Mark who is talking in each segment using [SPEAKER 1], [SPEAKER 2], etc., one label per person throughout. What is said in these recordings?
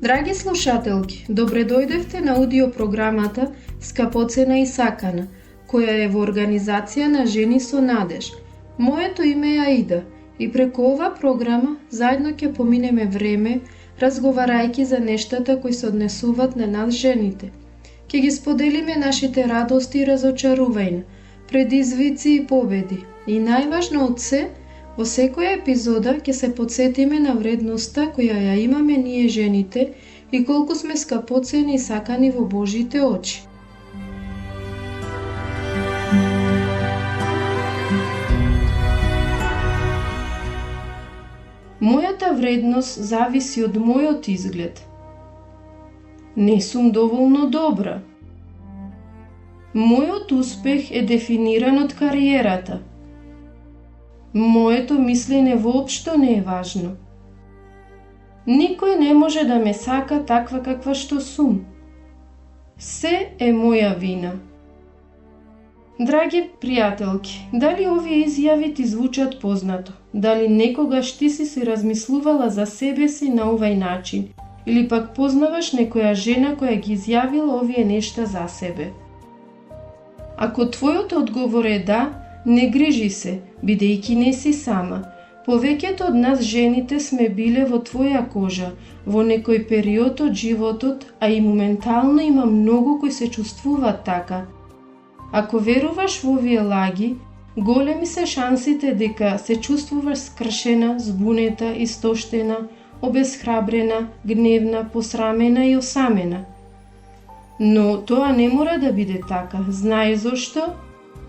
[SPEAKER 1] Драги слушателки, добре дојдевте на аудиопрограмата Скапоцена и сакана, која е во организација на Жени со надеж. Моето име е Аида и преку ова програма заедно ќе поминеме време разговарајќи за нештата кои се однесуваат на нас жените. Ќе ги споделиме нашите радости и разочарувања, предизвици и победи. И најважно од се, во секоја епизода ќе се потсетиме на вредноста која ја имаме ние жените и колку сме скапоцени и сакани во Божите очи. Мојата вредност зависи од мојот изглед. Не сум доволно добра. Мојот успех е дефиниран од кариерата. Моето мислење воопшто не е важно. Никој не може да ме сака таква каква што сум. Се е моја вина. Драги пријателки, дали овие изјави ти звучат познато? Дали некогаш ти си размислувала за себе си на овај начин? Или пак познаваш некоја жена која ги изјавила овие нешта за себе? Ако твојот одговор е да, не грижи се, бидејќи не си сама. Повеќето од нас жените сме биле во твоја кожа, во некој период од животот, а и моментално има многу кои се чувствуваат така. Ако веруваш во овие лаги, големи се шансите дека се чувствуваш скршена, збунета, истоштена, обесхрабрена, гневна, посрамена и осамена. Но тоа не мора да биде така. Знаеш зошто?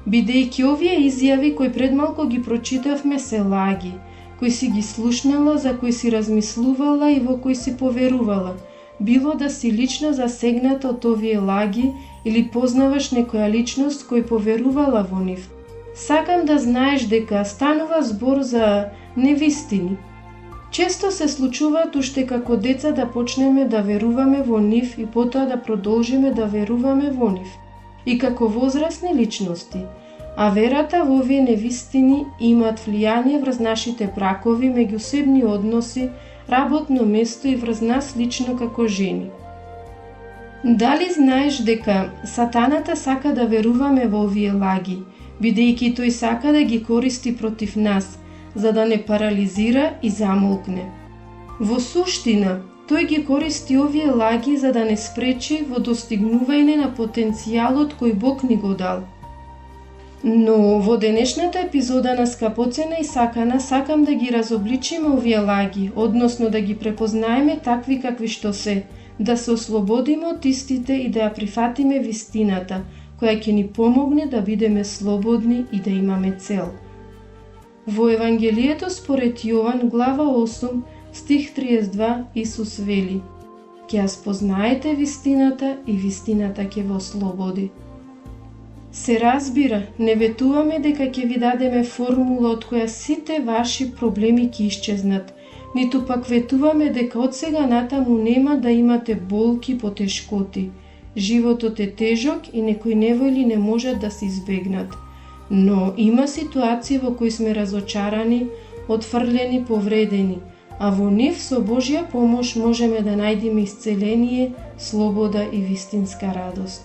[SPEAKER 1] Бидејќи овие изјави кои пред малку ги прочитавме се лаги, кои си ги слушнала, за кои си размислувала и во кои си поверувала. Било да си лично засегната од овие лаги или познаваш некоја личност кој поверувала во нив. Сакам да знаеш дека станува збор за невистини. Често се случуваат уште како деца да почнеме да веруваме во нив и потоа да продолжиме да веруваме во нив. И како возрастни личности, а верата во овие невистини имаат влијание врз нашите бракови, меѓусебни односи, работно место и врз нас лично како жени. Дали знаеш дека сатаната сака да веруваме во овие лаги, бидејќи тој сака да ги користи против нас, за да не парализира и замолкне? Во суштина, тој ги користи овие лаги за да не спречи во достигнување на потенцијалот кој Бог ни го дал. Но во денешната епизода на Скапоцена и сакана сакам да ги разобличиме овие лаги, односно да ги препознаеме такви какви што се, да се ослободиме од истите и да ја прифатиме вистината, која ќе ни помогне да бидеме слободни и да имаме цел. Во Евангелието според Јован, глава 8, стих 32, Исус вели: ќе ја спознаете вистината и вистината ќе ве ослободи. Се разбира, не ветуваме дека ќе ви дадеме формула од која сите ваши проблеми ќе исчезнат, ниту пак ветуваме дека од сега натаму нема да имате болки, потешкоти. Животот е тежок и некои неволји не можат да се избегнат. Но има ситуации во кои сме разочарани, отфрлени, повредени, а во нив со Божја помош можеме да најдеме исцеление, слобода и вистинска радост.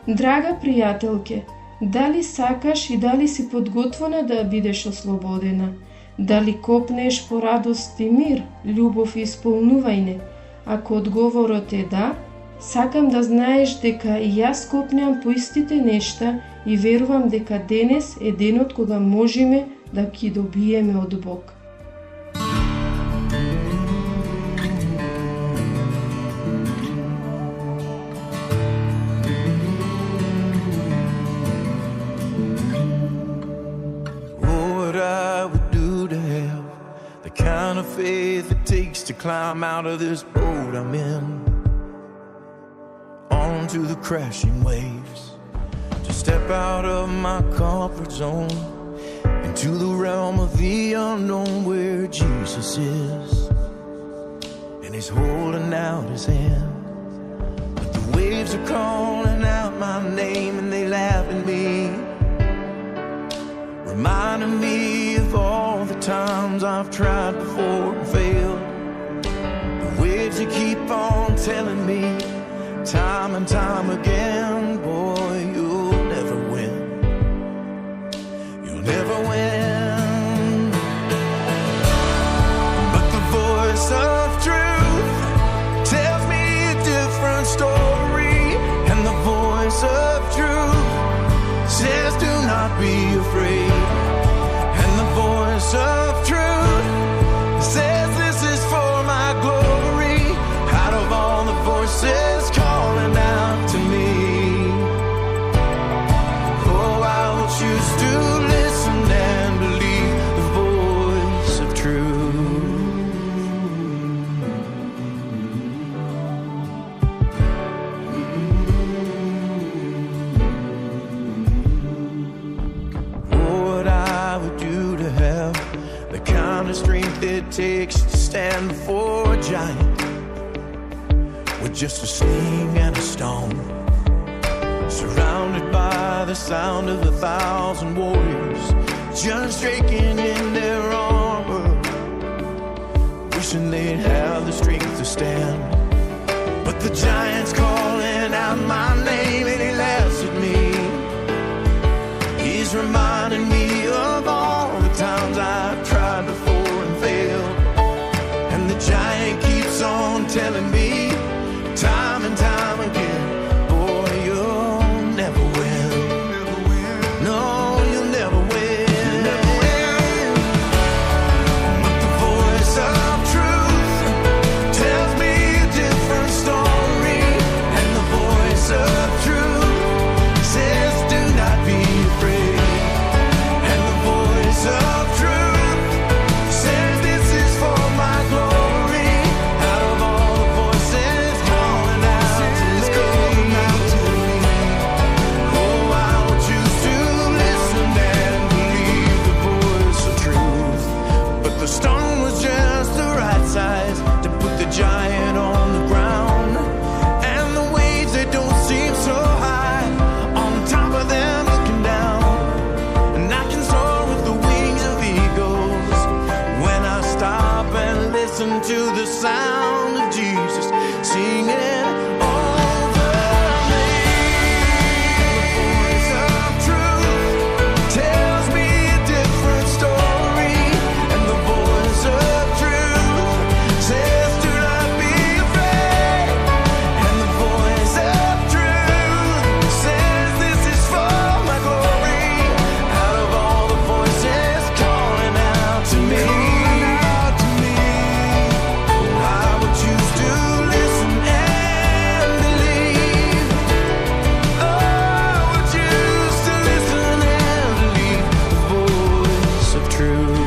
[SPEAKER 1] Драга пријателке, дали сакаш и дали си подготвена да бидеш ослободена? Дали копнеш по радост и мир, љубов и исполнување? Ако одговорот е да, сакам да знаеш дека и јас копнеам по истите нешта и верувам дека денес е денот кога можеме да ги добиеме од Бог.
[SPEAKER 2] Kind of faith it takes to climb out of this boat I'm in, onto the crashing waves, to step out of my comfort zone, into the realm of the unknown where Jesus is, and He's holding out His hand. But the waves are calling out my name and they laugh at me, reminding me of all the times I've tried before and failed. The waves that keep telling me time and time again, boy, you'll never win. You'll never win. But the voice of truth tells me a different story, and the voice of truth says do not be afraid. And the voice of truth says this is for my glory. Out of all the voices calling out to me, oh, I will choose to listen and believe the voice of truth. What I would do to have the kind of strength it takes to stand before a giant with just a sling and a stone, surrounded by the sound of 1,000 warriors just shaking in their armor, wishing they'd have the strength to stand. But the giant's calling out my name and he laughs at me. He's reminding me of all the times I've tried before and failed. And the giant keeps on telling me time and time again, boy, you'll never win. No, you'll never win. But the voice of truth tells me a different story, and the voice of truth says do not be afraid. And the voice of truth says this is for my glory. Out of all the voices calling out to me, oh, I will choose to listen and believe the voice of truth. But the stone was just the right size to put the giant on the ground, and the waves, they don't seem so high on top of them looking down. And I can soar with the wings of eagles when I stop and listen to the sound of Jesus singing over me. The voice of truth tells me a different story, and the voice of truth says do not be afraid. And the voice of truth says this is for my glory. Out of all the voices calling out to me, I will choose to listen and believe. Oh, I will choose to listen and believe the voice of truth.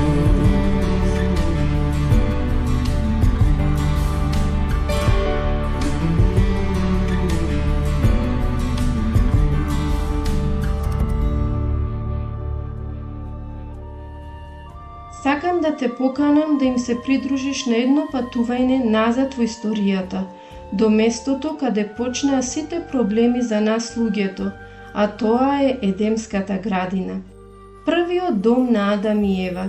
[SPEAKER 1] Сакам да те поканам да им се придружиш на едно патување назад во историјата, до местото каде почнаа сите проблеми за нас луѓето, а тоа е Едемската градина. Првиот дом на Адам и Ева.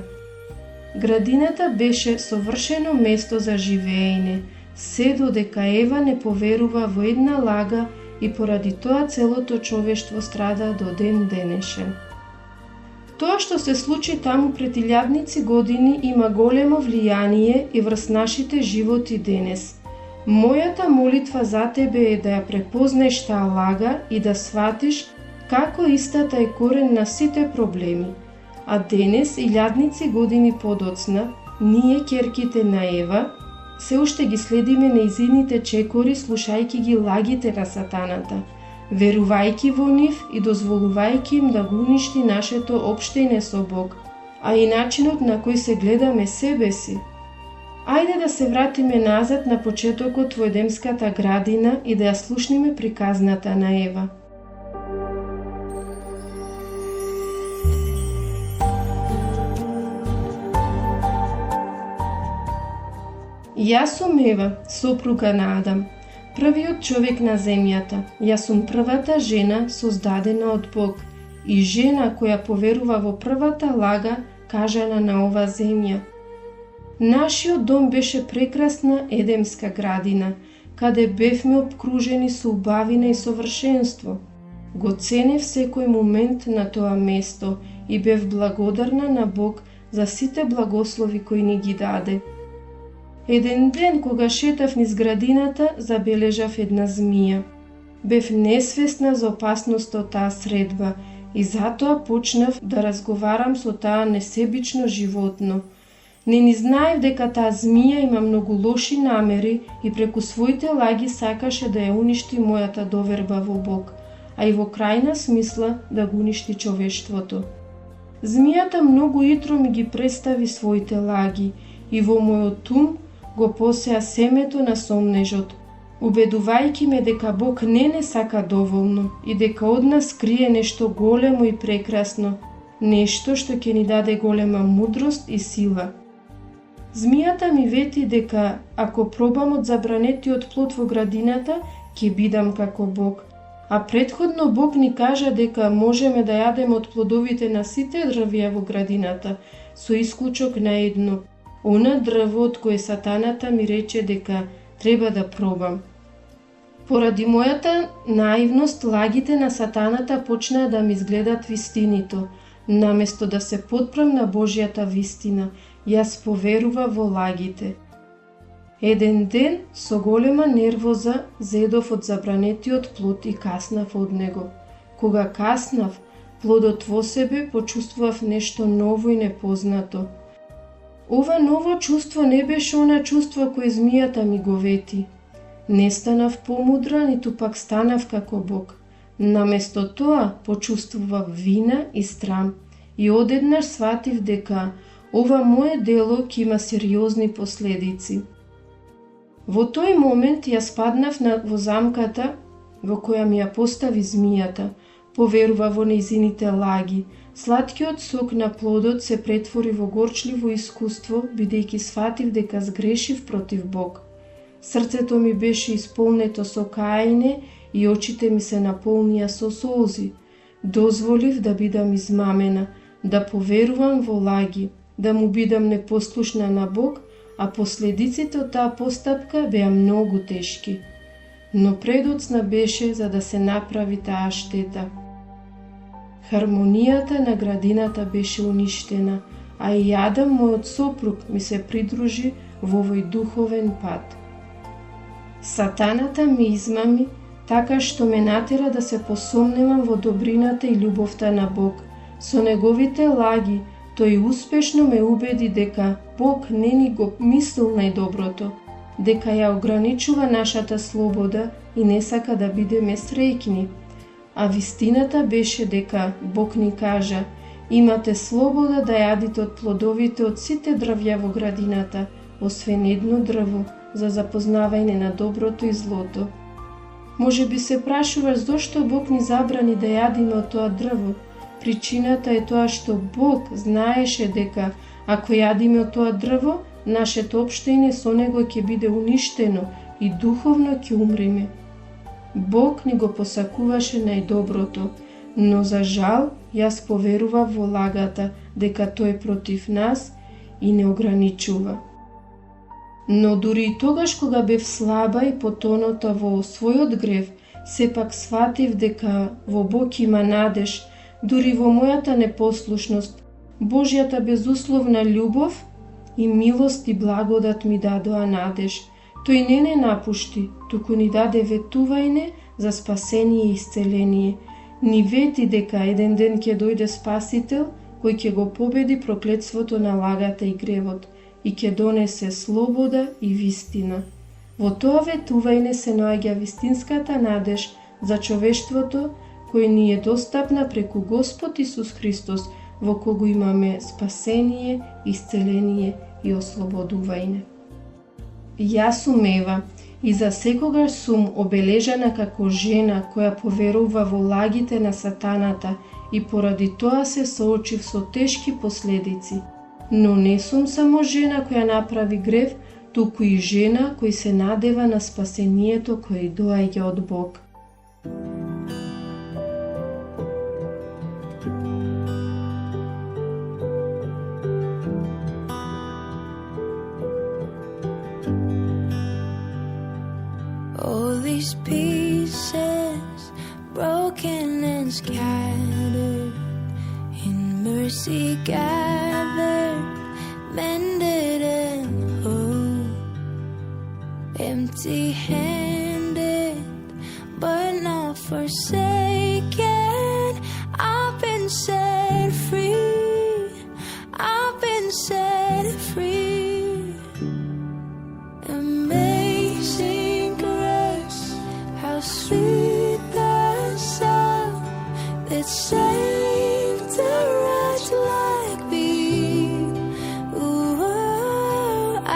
[SPEAKER 1] Градината беше совршено место за живеење, се додека Ева не поверува во една лага и поради тоа целото човештво страда до ден денешен. Тоа што се случи таму пред илјадници години има големо влијание и врз нашите животи денес. Мојата молитва за тебе е да ја препознаеш таа лага и да сватиш како истата е корен на сите проблеми. А денес, илјадници години подоцна, ние, ќерките на Ева, се уште ги следиме нејзините чекори слушајќи ги лагите на сатаната, верувајќи во нив и дозволувајќи им да го уништи нашето општење со Бог, а и начинот на кој се гледаме себе си. Ајде да се вратиме назад на почетокот во Едемската градина и да ја слушнеме приказната на Ева. Јас сум Ева, сопруга на Адам, првиот човек на земјата. Јас сум првата жена создадена од Бог и жена која поверува во првата лага кажана на ова земја. Нашиот дом беше прекрасна Едемска градина, каде бевме обкружени со убавина и совршенство. Го ценев секој момент на тоа место и бев благодарна на Бог за сите благослови кои ни ги даде. Еден ден, кога шетав низ градината, забележав една змија. Бев несвесна за опасноста од таа средба и затоа почнав да разговарам со таа несебично животно. Не ни знаев дека таа змија има многу лоши намери и преку своите лаги сакаше да ја уништи мојата доверба во Бог, а и во крајна смисла да го уништи човештвото. Змијата многу утро ми ги представи своите лаги и во мојот ум го посеа семето на сомнежот, убедувајќи ме дека Бог не сака доволно и дека од нас крие нешто големо и прекрасно, нешто што ќе ни даде голема мудрост и сила. Змијата ми вети дека ако пробам од забранетиот плод во градината, ќе бидам како Бог. А предходно Бог ни кажа дека можеме да јадеме од плодовите на сите дрвја во градината, со исклучок на едно, она дрво од кое сатаната ми рече дека треба да пробам. Поради мојата наивност, лагите на сатаната почнаа да ми изгледат вистинито. Наместо да се потпрам на Божјата вистина, јас поверува во лагите. Еден ден, со голема нервоза, зедов од забранетиот плод и каснав од него. Кога каснав, плодот во себе почувствував нешто ново и непознато. Ова ново чувство не беше она чувство кое змијата ми го вети. Не станав помудра, ниту пак станав како Бог. Наместо тоа почувствував вина и срам и одеднаш сватив дека ова мое дело ќе има сериозни последици. Во тој момент јас паднав во замката во која ми ја постави змијата, поверува во нејзините лаги. Сладкиот сок на плодот се претвори во горчливо искуство, бидејќи сватив дека сгрешив против Бог. Срцето ми беше исполнето со каење и очите ми се наполнија со солзи. Дозволив да бидам измамена, да поверувам во лаги, да му бидам непослушна на Бог, а последиците од таа постапка беа многу тешки. Но предоцна беше за да се направи таа штета. Хармонијата на градината беше уништена, а и Адам, мојот сопруг, ми се придружи во овој духовен пат. Сатаната ми измами, така што ме натера да се посомневам во добрината и љубовта на Бог. Со неговите лаги, тој успешно ме убеди дека Бог не ни го мислил најдоброто, дека ја ограничува нашата слобода и не сака да бидеме среќни. А вистината беше дека Бог ни кажа: имате слобода да јадите од плодовите од сите дрвја во градината, освен едно дрво, за запознавање на доброто и злото. Може би се прашуваш зошто Бог ни забрани да јадиме од тоа дрво. Причината е тоа што Бог знаеше дека ако јадиме од тоа дрво, нашето општење со него ќе биде уништено и духовно ќе умриме. Бог ни го посакуваше најдоброто, но за жал јас поверував во лагата дека тој против нас и не ограничува. Но дури и тогаш кога бев слаба и потоната во својот грев, сепак сватив дека во Бог има надеж, дури во мојата непослушност. Божјата безусловна љубов и милост и благодат ми дадоа надеж. Тој не напушти, туку ни даде ветување за спасение и исцеление. Ни вети дека еден ден ќе дојде Спасител, кој ќе го победи проклетството на лагата и гревот и ќе донесе слобода и вистина. Во тоа ветување се наоѓа вистинската надеж за човештвото, кој ни е достапна преку Господ Исус Христос, во кого имаме спасение, исцеление и ослободување. Јас сум Ева и за секогаш сум обележана како жена која поверува во лагите на сатаната и поради тоа се соочив со тешки последици. Но не сум само жена која направи грев, туку и жена кој се надева на спасението кој доаѓа од Бог.
[SPEAKER 3] all these pieces, broken and scattered, in mercy gathered, mended and whole, empty-handed, but not forsaken. I've been set free, I've been set free. Amazing grace, how sweet the sound that saved a wretch like me. Ooh, I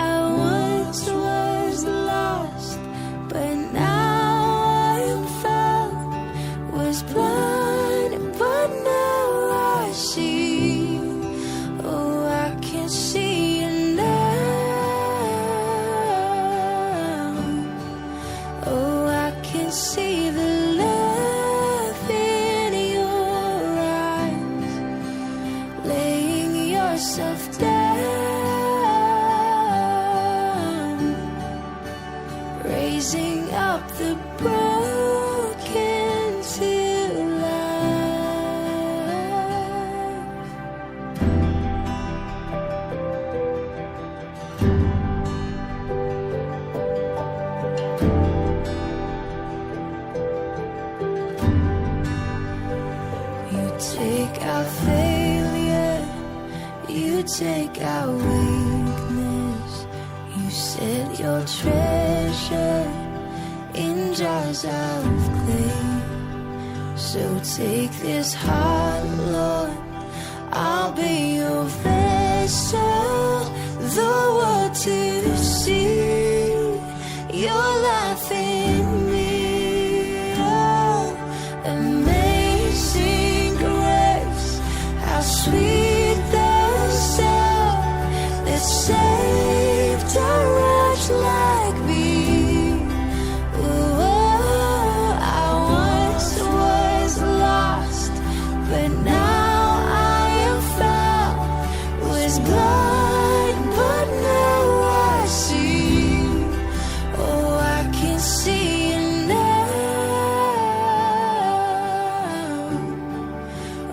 [SPEAKER 3] once was lost, but now I am found. Was blind, but now I see. Oh, I can see you now. Oh, I can see the love in your eyes, laying yourself down, raising up the broken to life. You take our failure, you take our weakness, you set your treasure in jars of clay. So take this heart, Lord, I'll be your vessel, the world to see your life in me. Oh, amazing grace, how sweet the sound that saved a wretch like me. But now I am found, was blind, but now I see. Oh, I can see you now.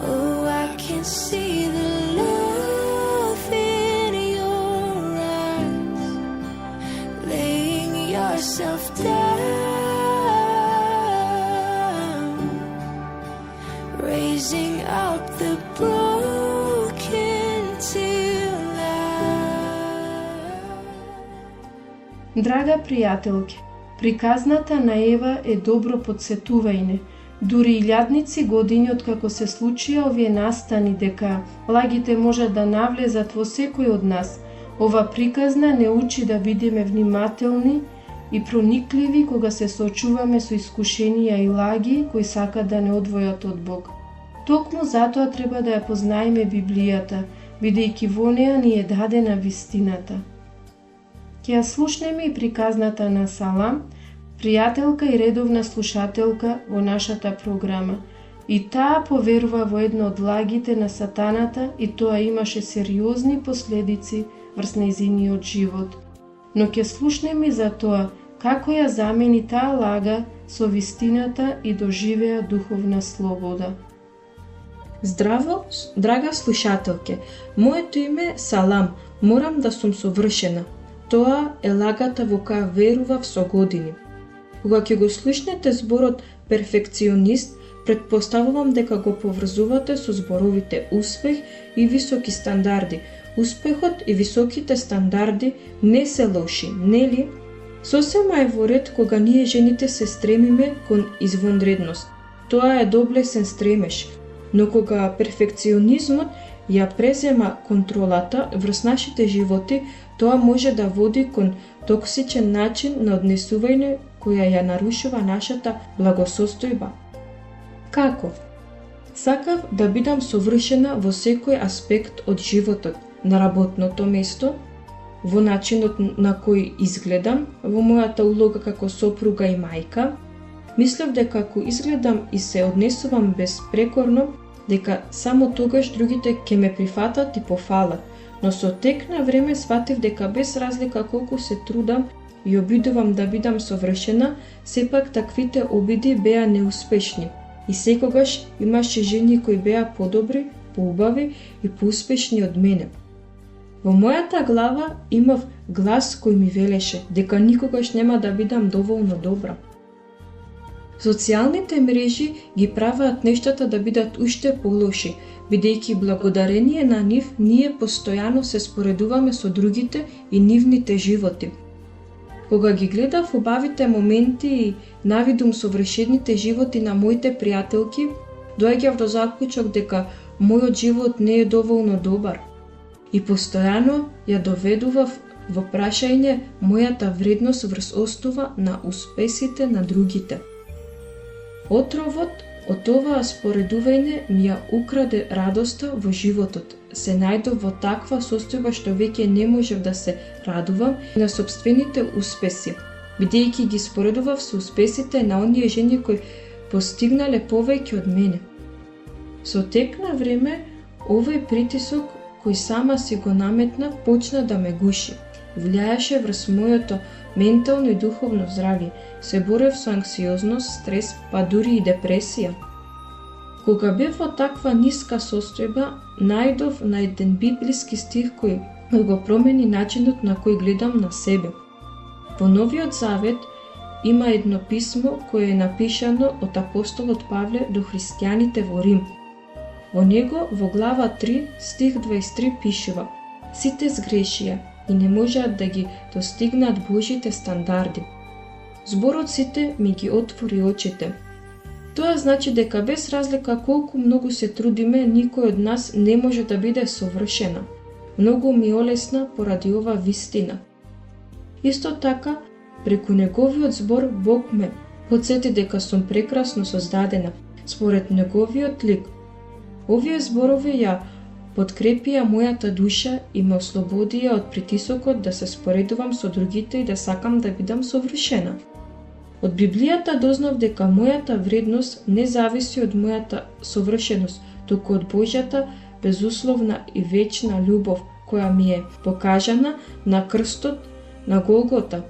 [SPEAKER 3] Oh, I can see the love in your eyes, laying yourself down, raising up the broken to life.
[SPEAKER 1] Драга пријателке, приказната на Ева е добро подсетување. Дури илјадници години откако се случија овие настани дека лагите можат да навлезат во секој од нас, ова приказна не учи да бидеме внимателни и проникливи кога се соочуваме со искушенија и лаги кои сакат да не одвојат од Бог. Токму затоа треба да ја познаеме Библијата, бидејќи во неа ни е дадена вистината. Ќе ја слушнеме и приказната на Салам, пријателка и редовна слушателка во нашата програма. И таа поверува во едно од лагите на сатаната и тоа имаше сериозни последици врз нејзиниот живот. Но ќе слушнеме за тоа како ја замени таа лага со вистината и доживеа духовна слобода.
[SPEAKER 4] Здраво, драга слушателке, моето име е Салам, морам да сум совршена. Тоа е лагата во која верував со години. Кога ќе го слушнете зборот перфекционист, предпоставувам дека го поврзувате со зборовите успех и високи стандарди. Успехот и високите стандарди не се лоши, нели? Сосема е во ред кога ние жените се стремиме кон извонредност. Тоа е доблесен стремеж, но кога перфекционизмот ја презема контролата врз нашите животи, тоа може да води кон токсичен начин на однесување која ја нарушува нашата благосостојба. Како? Сакав да бидам совршена во секој аспект од животот, на работното место, во начинот на кој изгледам, во мојата улога како сопруга и мајка. Мислев дека ако изгледам и се однесувам безпрекорно, дека само тогаш другите ќе ме прифатат и пофалат, но со тек на време сватив дека без разлика колку се трудам и обидувам да бидам совршена, сепак таквите обиди беа неуспешни. И секогаш имаше жени кои беа подобри, поубави и поуспешни од мене. Во мојата глава имав глас кој ми велеше дека никогаш нема да бидам доволно добра. Социјалните мрежи ги праваат нештата да бидат уште полоши, бидејќи благодарение на нив ние постојано се споредуваме со другите и нивните животи. Кога ги гледав убавите моменти и навидум совршените животи на моите пријателки, доаѓав до заклучок дека мојот живот не е доволно добар. И постојано ја доведував во прашање мојата вредност врз основа на успесите на другите. Отровот од оваа споредување ми ја украде радоста во животот. Се најдов во таква состојба што веќе не можев да се радувам на сопствените успеси, бидејќи ги споредував со успесите на оние жени кои постигнале повеќе од мене. Со тек на време, овој притисок кој сама си го наметна почна да ме гуши. Влијаеше врз моето ментално и духовно здравје. Се борев со анксиозност, стрес, па дури и депресија. Кога бев во таква ниска состојба, најдов на еден библиски стих кој го промени начинот на кој гледам на себе. Во Новиот Завет има едно писмо кое е напишано од апостолот Павле до христијаните во Рим. Во него, во глава 3, стих 23 пишува: сите сгрешија и не можеат да ги достигнат Божите стандарди. Зборот сите ми ги отвори очите. Тоа значи дека без разлика колку многу се трудиме, никој од нас не може да биде совршена. Многу ми олесна поради ова вистина. Исто така, преку неговиот збор Бог ме потсети дека сум прекрасно создадена, според неговиот лик. Овие зборови ја подкрепија мојата душа и ме ослободија од притисокот да се споредувам со другите и да сакам да бидам совршена. Од Библијата дознав дека мојата вредност не зависи од мојата совршеност, туку од Божјата безусловна и вечна љубов која ми е покажана на крстот на Голгота.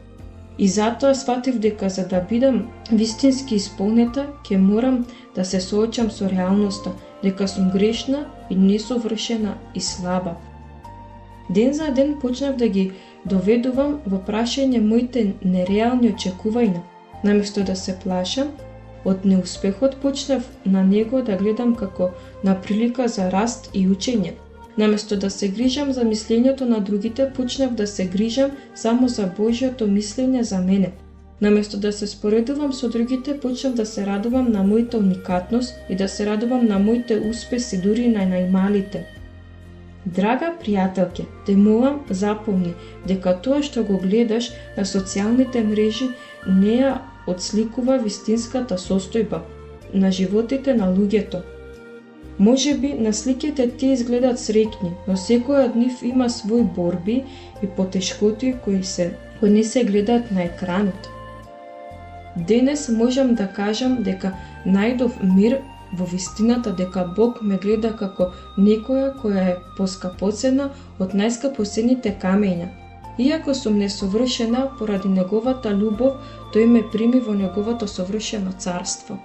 [SPEAKER 4] И затоа сватив дека за да бидам вистински исполнета, ќе морам да се соочам со реалноста, дека сум грешна и несовршена и слаба. Ден за ден почнав да ги доведувам во прашање моите нереални очекувања. Наместо да се плашам од неуспехот, почнав на него да гледам како на прилика за раст и учење. Наместо да се грижам за мислењето на другите, почнав да се грижам само за Божјото мислење за мене. Наместо да се споредувам со другите, почнав да се радувам на мојата уникатност и да се радувам на моите успеси, дури на најмалите. Драга пријателке, те молам, запомни дека тоа што го гледаш на социјалните мрежи не ја отсликува вистинската состојба на животите на луѓето. Може би на сликите тие изгледат среќни, но секој од нив има своји борби и потешкоти кои не се гледаат на екранот. Денес можам да кажам дека најдов мир во вистината дека Бог ме гледа како некоја која е поскапоцена од најскапоцените камења. Иако сум несовршена, поради неговата љубов, тој ме прими во неговото совршено царство.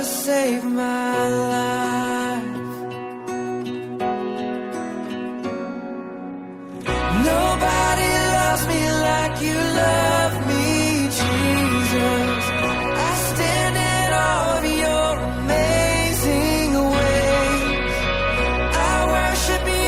[SPEAKER 3] Save my life. Nobody loves me like you love me, Jesus. I stand in awe of your amazing ways. I worship you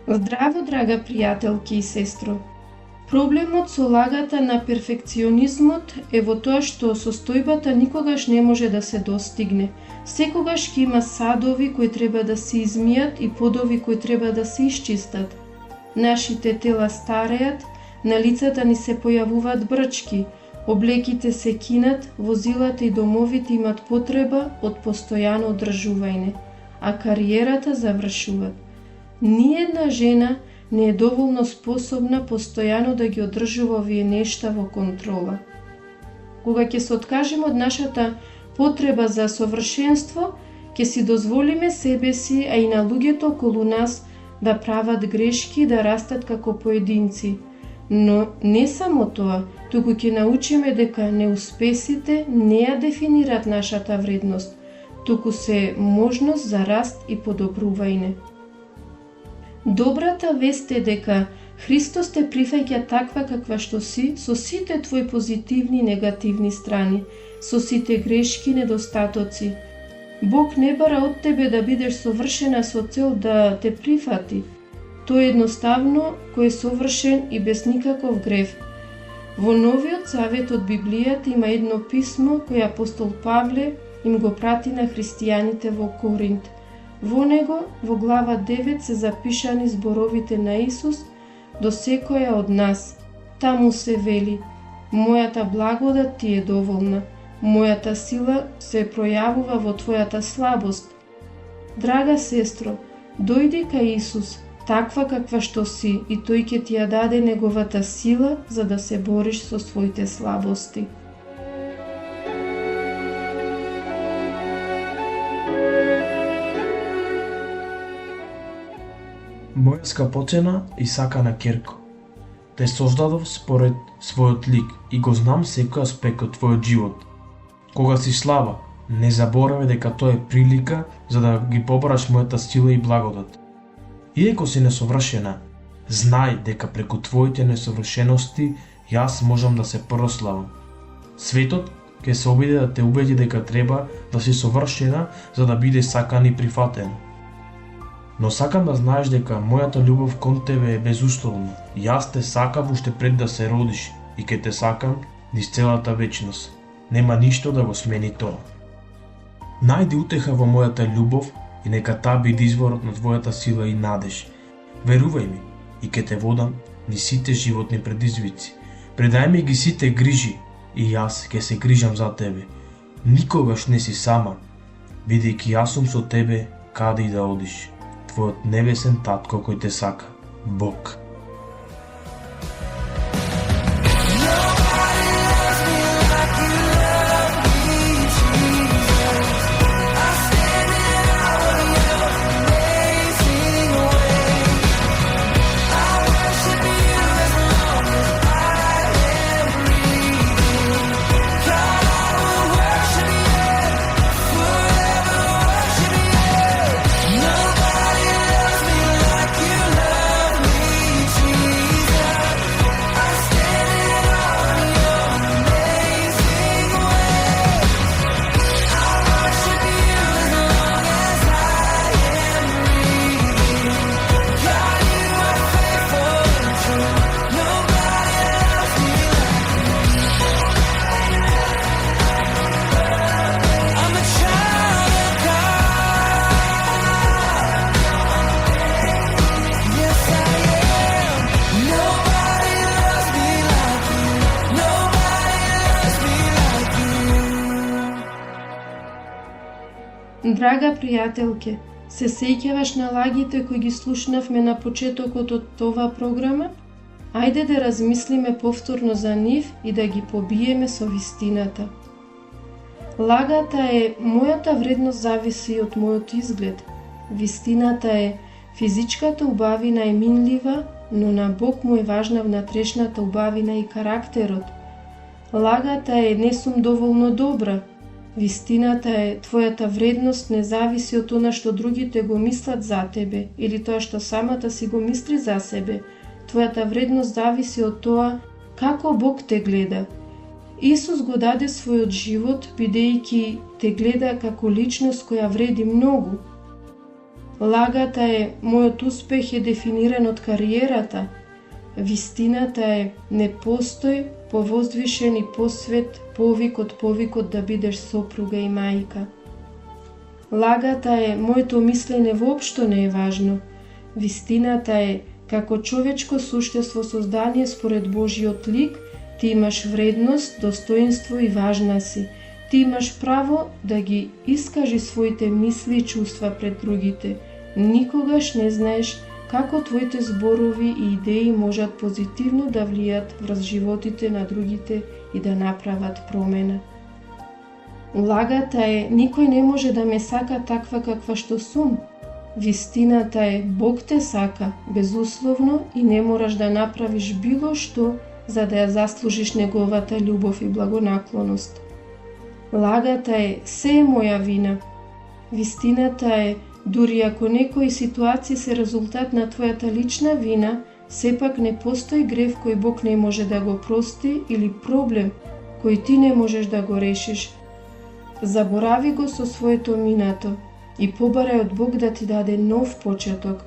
[SPEAKER 1] Здраво, драга пријателки и сестро. Проблемот со лагата на перфекционизмот е во тоа што состојбата никогаш не може да се достигне. Секогаш ќе има садови кои треба да се измијат и подови кои треба да се исчистат. Нашите тела стареат, на лицата ни се појавуваат брчки, облеките се кинат, возилата и домовите имат потреба од постојано одржување, а кариерата завршува. Ни една жена не е доволно способна постојано да ги одржува овие нешта во контрола. Кога ќе се откажеме од нашата потреба за совршенство, ќе си дозволиме себе си, а и на луѓето околу нас да прават грешки и да растат како поединци. Но не само тоа, туку ќе научиме дека неуспесите не ја дефинират нашата вредност, туку се можност за раст и подобрување. Добрата вест е дека Христос те прифаќа таква каква што си, со сите твои позитивни и негативни страни, со сите грешки и недостатоци. Бог не бара од тебе да бидеш совршена со цел да те прифати. Тој е едноставно кој е совршен и без никаков грев. Во Новиот Завет од Библијата има едно писмо кој апостол Павле им го прати на христијаните во Коринт. Во него, во глава 9, се запишани зборовите на Исус до секоја од нас. Таму се вели: мојата благодат ти е доволна, мојата сила се пројавува во твојата слабост. Драга сестро, дојди кај Исус, таква каква што си, и тој ќе ти ја даде неговата сила за да се бориш со своите слабости.
[SPEAKER 5] Моја скапоцена и сакана ќерко, те создадов според својот лик и го знам секој аспект од твојот живот. Кога си слаба, не заборавај дека тоа е прилика за да ги побараш мојата сила и благодат. Иако си несовршена, знај дека преку твоите несовршености јас можам да се прославам. Светот ќе се обиде да те убеди дека треба да си совршена за да биде сакан и прифатен. Но сакам да знаеш дека мојата љубов кон тебе е безусловна. Јас те сакав уште пред да се родиш и ќе те сакам низ целата вечност. Нема ништо да го смени тоа. Најди утеха во мојата љубов и нека таа биде изворот на твојата сила и надеж. Верувај ми и ќе те водам низ сите животни предизвици. Предај ми ги сите грижи и јас ќе се грижам за тебе. Никогаш не си сама, бидејќи јас сум со тебе каде и да одиш. Твојот небесен татко кој те сака, Бог.
[SPEAKER 1] Драга пријателке, се сеќаваш на лагите кои ги слушнавме на почетокот од оваа програма? Ајде да размислиме повторно за нив и да ги побиеме со вистината. Лагата е: мојата вредност зависи од мојот изглед. Вистината е: физичката убавина е минлива, но на Бог му е важна внатрешната убавина и карактерот. Лагата е: не сум доволно добра. Вистината е: твојата вредност не зависи од она што другите го мислат за тебе или тоа што самата си го мисли за себе. Твојата вредност зависи од тоа како Бог те гледа. Исус го даде својот живот, бидејќи те гледа како личност која вреди многу. Лагата е мојот успех е дефиниран од кариерата. Вистината е не постои повозвишен и посвет повик од повикот да бидеш сопруга и мајка. Лагата е моето мислење воопшто не е важно. Вистината е како човечко суштество создание според Божиот лик, ти имаш вредност, достоинство и важна си. Ти имаш право да ги искажи своите мисли и чувства пред другите. Никогаш не знаеш како твоите зборови и идеи можат позитивно да влијат врз животите на другите и да направат промена. Лагата е никој не може да ме сака таква каква што сум. Вистината е Бог те сака безусловно и не мораш да направиш било што за да ја заслужиш неговата љубов и благонаклоност. Лагата е се е моја вина. Вистината е дури ако некои ситуации се резултат на твојата лична вина, сепак не постои грев кој Бог не може да го прости или проблем кој ти не можеш да го решиш. Заборави го со своето минато и побарај од Бог да ти даде нов почеток.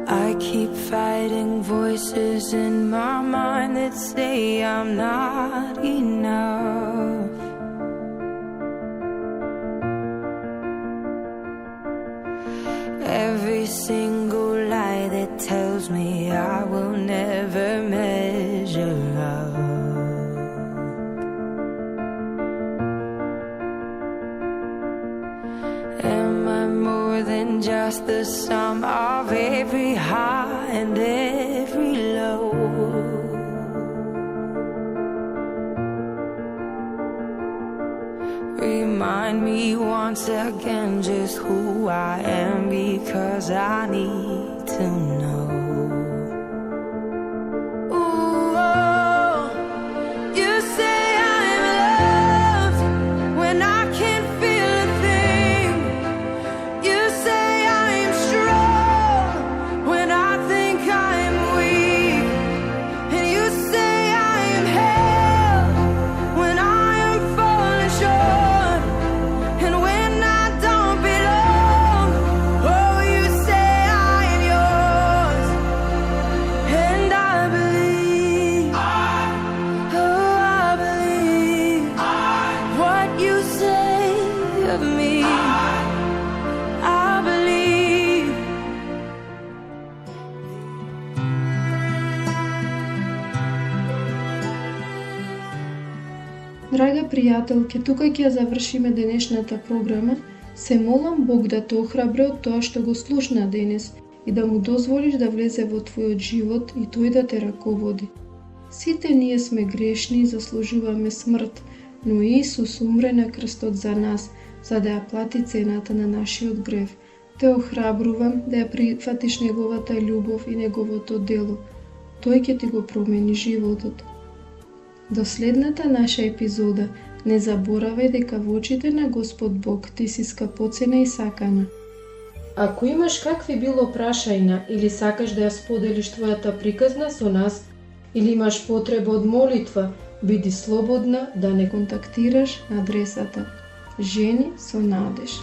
[SPEAKER 3] I keep fighting voices in my mind that say I'm not enough. Every single lie that tells me I will never measure up. Am I more than just the sum of every high and every low? Remind me once again just who I am, because I need to know. Ooh, oh, you say I'm loved when I can't feel a thing. You say I'm strong when I think I'm weak. And you say I'm held when I am falling short. And when I don't belong, oh, you say I am yours. And I believe, oh, I believe what you say of me. I believe.
[SPEAKER 1] Драга пријателке, тука ќе ја завршиме денешната програма. Се молам Бог да те охрабри од тоа што го слушна денес и да му дозволиш да влезе во твојот живот и тој да те раководи. Сите ние сме грешни и заслужуваме смрт, но Исус умре на крстот за нас, за да ја плати цената на нашиот грев. Те охрабрувам да ја прифатиш неговата љубов и неговото дело. Тој ќе ти го промени животот. До следната наша епизода, не заборавај дека во очите на Господ Бог ти си скапоцена и сакана. Ако имаш какви било прашања или сакаш да ја споделиш твојата приказна со нас, или имаш потреба од молитва, биди слободна да не контактираш на адресата Жени со надеж.